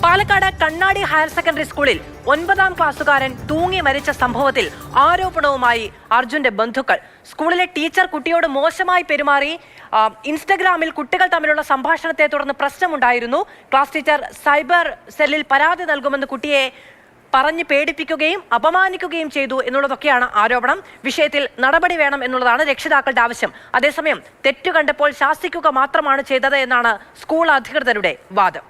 പാലക്കാട് കണ്ണാടി higher secondary സ്കൂളിൽ 9ാം ക്ലാസ്സുകാരൻ തൂങ്ങി മരിച്ച സംഭവത്തിൽ ആരോപണവുമായി അർജുന്റെ ബന്ധുക്കൾ. സ്കൂളിലെ ടീച്ചർ കുട്ടിയോട് മോശമായി പെരുമാറി. ഇൻസ്റ്റഗ്രാമിൽ കുട്ടികൾ തമ്മിലുള്ള സംഭാഷണത്തെ തുടർന്ന് പ്രശ്നമുണ്ടായിരുന്നു. ക്ലാസ് ടീച്ചർ സൈബർ സെല്ലിൽ പരാതി നൽകുമെന്ന് കുട്ടിയെ പറഞ്ഞ് പേടിപ്പിക്കുകയും അപമാനിക്കുകയും ചെയ്തു എന്നുള്ളതൊക്കെയാണ് ആരോപണം. വിഷയത്തിൽ നടപടി വേണം എന്നുള്ളതാണ് രക്ഷിതാക്കളുടെ ആവശ്യം. അതേസമയം തെറ്റു കണ്ടപ്പോൾ ശാസിക്കുക മാത്രമാണ് ചെയ്തത് എന്നാണ് സ്കൂൾ അധികൃതരുടെ വാദം.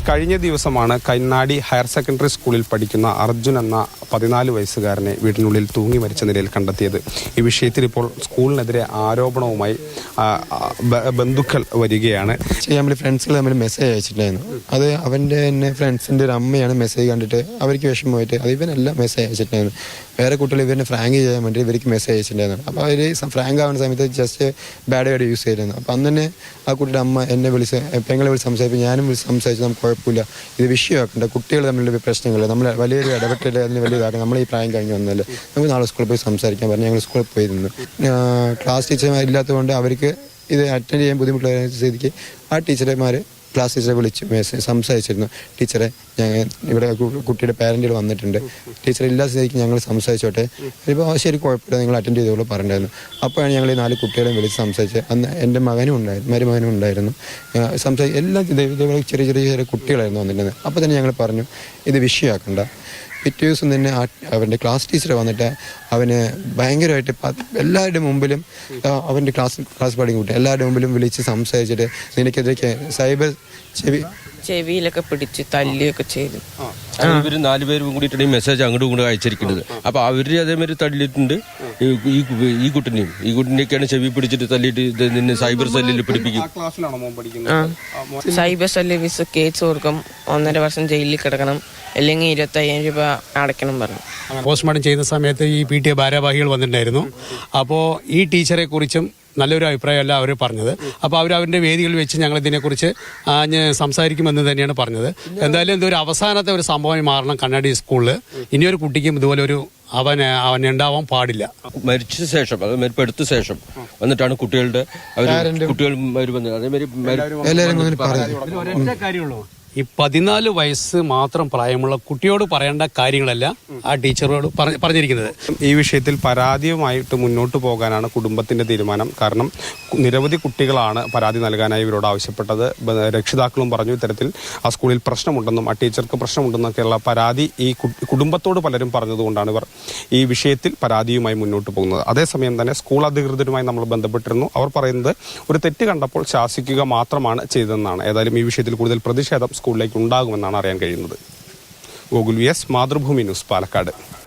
കഴിഞ്ഞ ദിവസമാണ് കണ്ണാടി ഹയർ സെക്കൻഡറി സ്കൂളിൽ പഠിക്കുന്ന അർജുൻ എന്ന 14 വയസ്സുകാരനെ വീടിനുള്ളിൽ തൂങ്ങി മരിച്ച നിലയിൽ കണ്ടെത്തിയത്. ഈ വിഷയത്തിൽ ഇപ്പോൾ സ്കൂളിനെതിരെ ആരോപണവുമായി ബന്ധുക്കൾ വരികയാണ്. ഫ്രണ്ട്സുകൾ തമ്മിൽ മെസ്സേജ് അയച്ചിട്ടുണ്ടായിരുന്നു. അത് അവൻ്റെ തന്നെ ഫ്രണ്ട്സിൻ്റെ ഒരു അമ്മയാണ് മെസ്സേജ് കണ്ടിട്ട് അവർക്ക് വിഷമമായിട്ട് അത് ഇവനെല്ലാം മെസ്സേജ് അയച്ചിട്ടുണ്ടായിരുന്നു. വേറെ കുട്ടികൾ ഇവരെ ഫ്രാങ്ക് ചെയ്യാൻ വേണ്ടി ഇവർക്ക് മെസ്സേജ് അയച്ചിട്ടുണ്ടായിരുന്നു. അപ്പോൾ അവർ ഫ്രാങ്ക് ആവുന്ന സമയത്ത് ജസ്റ്റ് ബാഡ് വേർഡ് യൂസ് ചെയ്തിരുന്നു. അപ്പോൾ അന്ന് തന്നെ ആ കുട്ടിയുടെ അമ്മ എന്നെ വിളിച്ച് പെങ്ങളെ വിളിച്ച് സംസാരിക്കും. ഞാനും വിളിച്ച് സംസാരിച്ച് നമുക്ക് കുഴപ്പമില്ല, ഇത് വിഷയമാക്കണ്ട, കുട്ടികൾ തമ്മിലുള്ള പ്രശ്നങ്ങൾ നമ്മൾ വലിയൊരു ഇടപെട്ടില്ല, അതിന് വലിയതാക്കണം, നമ്മൾ ഈ പ്രായം കഴിഞ്ഞ് വന്നല്ലേ, നമുക്ക് നാളെ സ്കൂളിൽ പോയി സംസാരിക്കാൻ പറഞ്ഞു. ഞങ്ങൾ സ്കൂളിൽ പോയി നിന്നു. ക്ലാസ് ടീച്ചർമാരില്ലാത്തതുകൊണ്ട് അവർക്ക് ഇത് അറ്റൻഡ് ചെയ്യാൻ ബുദ്ധിമുട്ടുള്ള സ്ഥിതിക്ക് ആ ടീച്ചർമാർ ക്ലാസ് ടീച്ചറെ വിളിച്ച് സംസാരിച്ചിരുന്നു. ടീച്ചറെ ഞങ്ങൾ ഇവിടെ കുട്ടിയുടെ പാരൻറ്റുകൾ വന്നിട്ടുണ്ട്, ടീച്ചർ ഇല്ലാത്ത സ്ഥിതിക്ക് ഞങ്ങൾ സംസാരിച്ചോട്ടെ, ഇപ്പോൾ ശരി കുഴപ്പമില്ല നിങ്ങൾ അറ്റൻഡ് ചെയ്തോളൂ പറഞ്ഞിട്ടുണ്ടായിരുന്നു. അപ്പോഴാണ് ഞങ്ങൾ ഈ 4 കുട്ടികളെയും വിളിച്ച് സംസാരിച്ച്. അന്ന് എൻ്റെ മരുമകനും ഉണ്ടായിരുന്നു. എല്ലാ ചെറിയ ചെറിയ കുട്ടികളായിരുന്നു വന്നിട്ടുണ്ടായിരുന്നത്. അപ്പോൾ തന്നെ ഞങ്ങൾ പറഞ്ഞു ഇത് വിഷയമാക്കണ്ട. പിറ്റേ ദിവസം തന്നെ അവൻ്റെ ക്ലാസ് ടീച്ചർ വന്നിട്ട് അവന് ഭയങ്കരമായിട്ട് എല്ലാവരുടെ മുമ്പിലും അവൻ്റെ ക്ലാസ് പഠിക്കുന്ന കുട്ടി എല്ലാവരുടെ മുമ്പിലും വിളിച്ച് സംസാരിച്ചിട്ട് നിനക്കെതിരെ സൈബർ ചെവിയിലൊക്കെ പിടിച്ച് തല്ലിയൊക്കെ ചെയ്തു. ഇവര് 4 പേരും കൂടിയിട്ടാണ് ഈ മെസ്സേജ് അങ്ങോട്ടും ഇങ്ങോട്ടും അയച്ചിരിക്കുന്നത്. അപ്പൊ അവര് അതേമാതിരി തല്ലിയിട്ടുണ്ട്. ഈ കുട്ടിനെയൊക്കെയാണ് ചെവി പിടിച്ചിട്ട് തല്ലിയിട്ട് നിന്നെ സൈബർ സെല്ലിൽ പിടിപ്പിക്കും. സൈബർ സെല്ലിൽ കേസ് കൊടുക്കും, 1.5 വർഷം ജയിലിൽ കിടക്കണം, അല്ലെങ്കിൽ 25,000 രൂപ അടയ്ക്കണം പറഞ്ഞു. പോസ്റ്റ്മോർട്ടം ചെയ്യുന്ന സമയത്ത് ഈ PTA ഭാരവാഹികൾ വന്നിട്ടുണ്ടായിരുന്നു. അപ്പോൾ ഈ ടീച്ചറെ കുറിച്ചും നല്ലൊരു അഭിപ്രായമല്ല അവർ പറഞ്ഞത്. അപ്പോൾ അവരവരുടെ വേദികളിൽ വെച്ച് ഞങ്ങൾ ഇതിനെക്കുറിച്ച് സംസാരിക്കുമെന്ന് തന്നെയാണ് പറഞ്ഞത്. എന്തായാലും ഇതൊരു അവസാനത്തെ ഒരു സംഭവമായി മാറണം കണ്ണാടി സ്കൂളിൽ. ഇനിയൊരു കുട്ടിക്കും ഇതുപോലെ ഒരു അവൻ ഉണ്ടാവാൻ പാടില്ല. മരിച്ച ശേഷം, അത് മരിപ്പെടുത്ത ശേഷം വന്നിട്ടാണ് കുട്ടികളുടെ കുട്ടികൾ ഒരൊറ്റ കാര്യമുള്ളൂ, ഈ 14 വയസ്സ് മാത്രം പ്രായമുള്ള കുട്ടിയോട് പറയേണ്ട കാര്യങ്ങളല്ല ആ ടീച്ചറോട് പറഞ്ഞിരിക്കുന്നത്. ഈ വിഷയത്തിൽ പരാതിയുമായിട്ട് മുന്നോട്ട് പോകാനാണ് കുടുംബത്തിന്റെ തീരുമാനം. കാരണം നിരവധി കുട്ടികളാണ് പരാതി നൽകാനായി ഇവരോട് ആവശ്യപ്പെട്ടത്. രക്ഷിതാക്കളും പറഞ്ഞു ഇത്തരത്തിൽ ആ സ്കൂളിൽ പ്രശ്നമുണ്ടെന്നും ആ ടീച്ചർക്ക് പ്രശ്നമുണ്ടെന്നൊക്കെയുള്ള പരാതി ഈ കുടുംബത്തോട് പലരും പറഞ്ഞതുകൊണ്ടാണ് ഇവർ ഈ വിഷയത്തിൽ പരാതിയുമായി മുന്നോട്ട് പോകുന്നത്. അതേസമയം തന്നെ സ്കൂൾ അധികൃതരുമായി നമ്മൾ ബന്ധപ്പെട്ടിരുന്നു. അവർ പറയുന്നത് ഒരു തെറ്റ് കണ്ടപ്പോൾ ശാസിക്കുക മാത്രമാണ് ചെയ്തതെന്നാണ്. ഏതായാലും ഈ വിഷയത്തിൽ കൂടുതൽ പ്രതിഷേധം സ്കൂളിലേക്ക് ഉണ്ടാകുമെന്നാണ് അറിയാൻ കഴിയുന്നത്. Gokul VS, Mathrubhumi news, Palakkad.